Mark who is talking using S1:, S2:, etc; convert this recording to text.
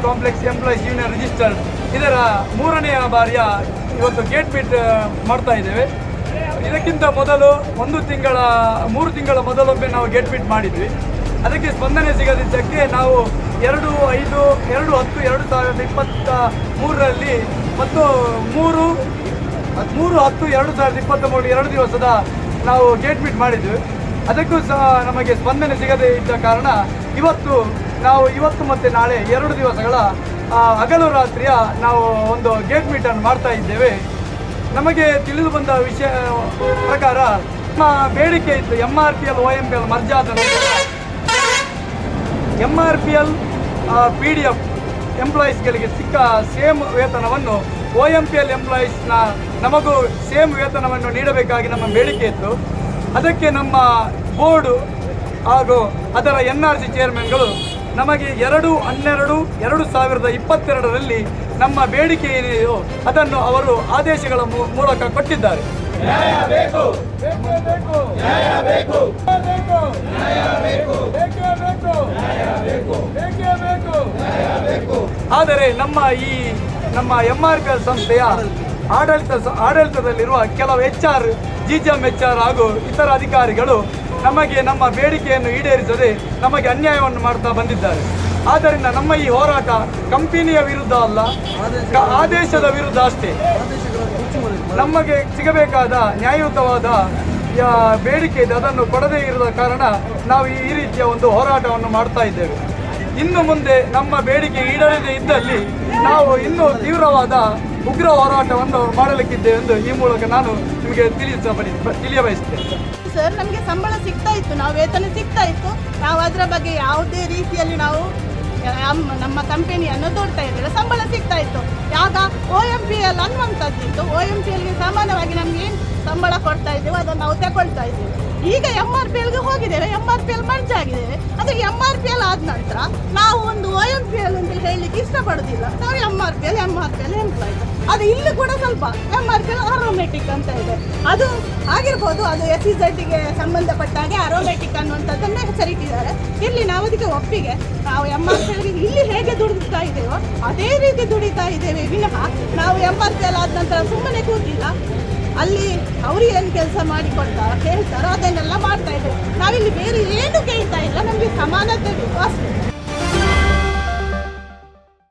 S1: Complex employees union registered ಇದರ 3ನೇ ಬಾರಿಯ ಇವತ್ತು ಗೇಟ್ ಮೀಟ್ ಮಾಡ್ತಾ ಇದ್ದೇವೆ. ಇದಕ್ಕಿಂತ ಮೊದಲು 3 ತಿಂಗಳ ಮೊದಲೊಮ್ಮೆ ನಾವು ಗೇಟ್ ಮೀಟ್ ಮಾಡಿದ್ವಿ. ಅದಕ್ಕೆ ಸ್ಪಂದನೆ ಸಿಗದಿದ್ದಕ್ಕೆ ನಾವು 2/5/2023ರಲ್ಲಿ ಮತ್ತು 3/10/2023 2 ದಿವಸದ ನಾವು ಗೇಟ್ ಮೀಟ್ ಮಾಡಿದ್ವಿ. ಅದಕ್ಕೂ ಸಹ ನಮಗೆ ಸ್ಪಂದನೆ ಸಿಗದೇ ಇದ್ದ ಕಾರಣ ಇವತ್ತು ಮತ್ತು ನಾಳೆ 2 ದಿವಸಗಳ ಹಗಲು ರಾತ್ರಿಯ ನಾವು ಒಂದು ಗೇಟ್ ಮೀಟನ್ನು ಮಾಡ್ತಾ ಇದ್ದೇವೆ. ನಮಗೆ ತಿಳಿದು ಬಂದ ವಿಷಯ ಪ್ರಕಾರ ನಮ್ಮ ಬೇಡಿಕೆ ಇತ್ತು MRPL OMPL ಮರ್ಜ್ ಆದ ನಂತರ MRPL PDF ಎಂಪ್ಲಾಯೀಸ್ಗಳಿಗೆ ಸಿಕ್ಕ ಸೇಮ್ ವೇತನವನ್ನು OMPL ಎಂಪ್ಲಾಯೀಸ್ನ ನಮಗೂ ಸೇಮ್ ವೇತನವನ್ನು ನೀಡಬೇಕಾಗಿ ನಮ್ಮ ಬೇಡಿಕೆ ಇತ್ತು. ಅದಕ್ಕೆ ನಮ್ಮ ಬೋರ್ಡು ಹಾಗೂ ಅದರ NRC ಚೇರ್ಮನ್ಗಳು ನಮಗೆ 2/12/2022ರಲ್ಲಿ ನಮ್ಮ ಬೇಡಿಕೆ ಏನಿದೆಯೋ ಅದನ್ನು ಅವರು ಆದೇಶಗಳ ಮೂಲಕ ಕೊಟ್ಟಿದ್ದಾರೆ. ಆದರೆ ನಮ್ಮ MRPL ಸಂಸ್ಥೆಯ ಆಡಳಿತದಲ್ಲಿರುವ ಕೆಲವು HR, GGM HR ಹಾಗೂ ಇತರ ಅಧಿಕಾರಿಗಳು ನಮಗೆ ನಮ್ಮ ಬೇಡಿಕೆಯನ್ನು ಈಡೇರಿಸದೆ ನಮಗೆ ಅನ್ಯಾಯವನ್ನು ಮಾಡ್ತಾ ಬಂದಿದ್ದಾರೆ. ಆದ್ದರಿಂದ ನಮ್ಮ ಈ ಹೋರಾಟ ಕಂಪನಿಯ ವಿರುದ್ಧ ಅಲ್ಲ, ಆದೇಶದ ವಿರುದ್ಧ ಅಷ್ಟೇ. ನಮಗೆ ಸಿಗಬೇಕಾದ ನ್ಯಾಯಯುತವಾದ ಬೇಡಿಕೆ ಇದೆ, ಅದನ್ನು ಕೊಡದೇ ಇರುವ ಕಾರಣ ನಾವು ಈ ರೀತಿಯ ಒಂದು ಹೋರಾಟವನ್ನು ಮಾಡ್ತಾ ಇದ್ದೇವೆ. ಇನ್ನು ಮುಂದೆ ನಮ್ಮ ಬೇಡಿಕೆ ಈಡೇರದೇ ಇದ್ದಲ್ಲಿ ನಾವು ಇನ್ನೂ ತೀವ್ರವಾದ ಉಗ್ರ ಹೋರಾಟವನ್ನು ಮಾಡಲಿಕ್ಕಿದ್ದೇವೆ ಎಂದು ಈ ಮೂಲಕ ನಾನು ನಿಮಗೆ ತಿಳಿಯಬಯಸ್ತೇನೆ.
S2: ಸರ್, ನಮಗೆ ಸಂಬಳ ಸಿಗ್ತಾ ಇತ್ತು, ನಾವು ವೇತನ ಸಿಗ್ತಾ ಇತ್ತು. ನಾವು ಅದರ ಬಗ್ಗೆ ಯಾವುದೇ ರೀತಿಯಲ್ಲಿ ನಾವು ನಮ್ಮ ಕಂಪನಿಯನ್ನು ತೋಡ್ತಾ ಇರಲಿಲ್ಲ. ಸಂಬಳ ಸಿಗ್ತಾ ಇತ್ತು. ಯಾವಾಗ OMPL ಅನ್ನುವಂಥದ್ದಿತ್ತು, OMPLಗೆ ಸಮಾನವಾಗಿ ನಮಗೆ ಏನು ಸಂಬಳ ಕೊಡ್ತಾ ಇದ್ದೇವೆ ಅದನ್ನು ನಾವು ತಗೊಳ್ತಾ ಇದ್ದೇವೆ. ಈಗ MRPLಗೆ ಹೋಗಿದ್ದೇವೆ, MRPL ಮರ್ಜ್ ಆಗಿದ್ದೇವೆ. ಅದು MRPL ಆದ ನಂತರ ನಾವು ಒಂದು OMPL ಅಂತ ಹೇಳಲಿಕ್ಕೆ ಇಷ್ಟಪಡೋದಿಲ್ಲ. ನಾವು MRPL ಎಂಪ್ಲಾಯ್ಸ್. ಅದು ಇಲ್ಲಿ ಕೂಡ ಸ್ವಲ್ಪ MRPL ಅರೋಮೆಟಿಕ್ ಅಂತ ಇದೆ, ಅದು ಆಗಿರ್ಬೋದು. ಅದು SEZಗೆ ಸಂಬಂಧಪಟ್ಟ ಹಾಗೆ ಅರೋಮೆಟಿಕ್ ಅನ್ನುವಂಥದ್ದನ್ನು ಹೆಸರಿಟ್ಟಿದ್ದಾರೆ. ಇಲ್ಲಿ ನಾವು ಅದಕ್ಕೆ ಒಪ್ಪಿಗೆ. ನಾವು MRPLಗೆ ಇಲ್ಲಿ ಹೇಗೆ ದುಡಿತಾ ಇದ್ದೇವೋ ಅದೇ ರೀತಿ ದುಡಿತಾ ಇದ್ದೇವೆ ವಿನಃ ನಾವು MRPL ಆದ ನಂತರ ಸುಮ್ಮನೆ ಕೂತಿಲ್ಲ. ಅಲ್ಲಿ ಅವರು ಏನು ಕೆಲಸ ಮಾಡಿಕೊಡ್ತಾರೋ ಹೇಳ್ತಾರೋ ಅದನ್ನೆಲ್ಲ ಮಾಡ್ತಾ ಇದ್ದೇವೆ. ನಾವಿಲ್ಲಿ ಬೇರೆ ಏನು ಕೇಳ್ತಾ ಇಲ್ಲ. ನಮಗೆ ಸಮಾನತೆ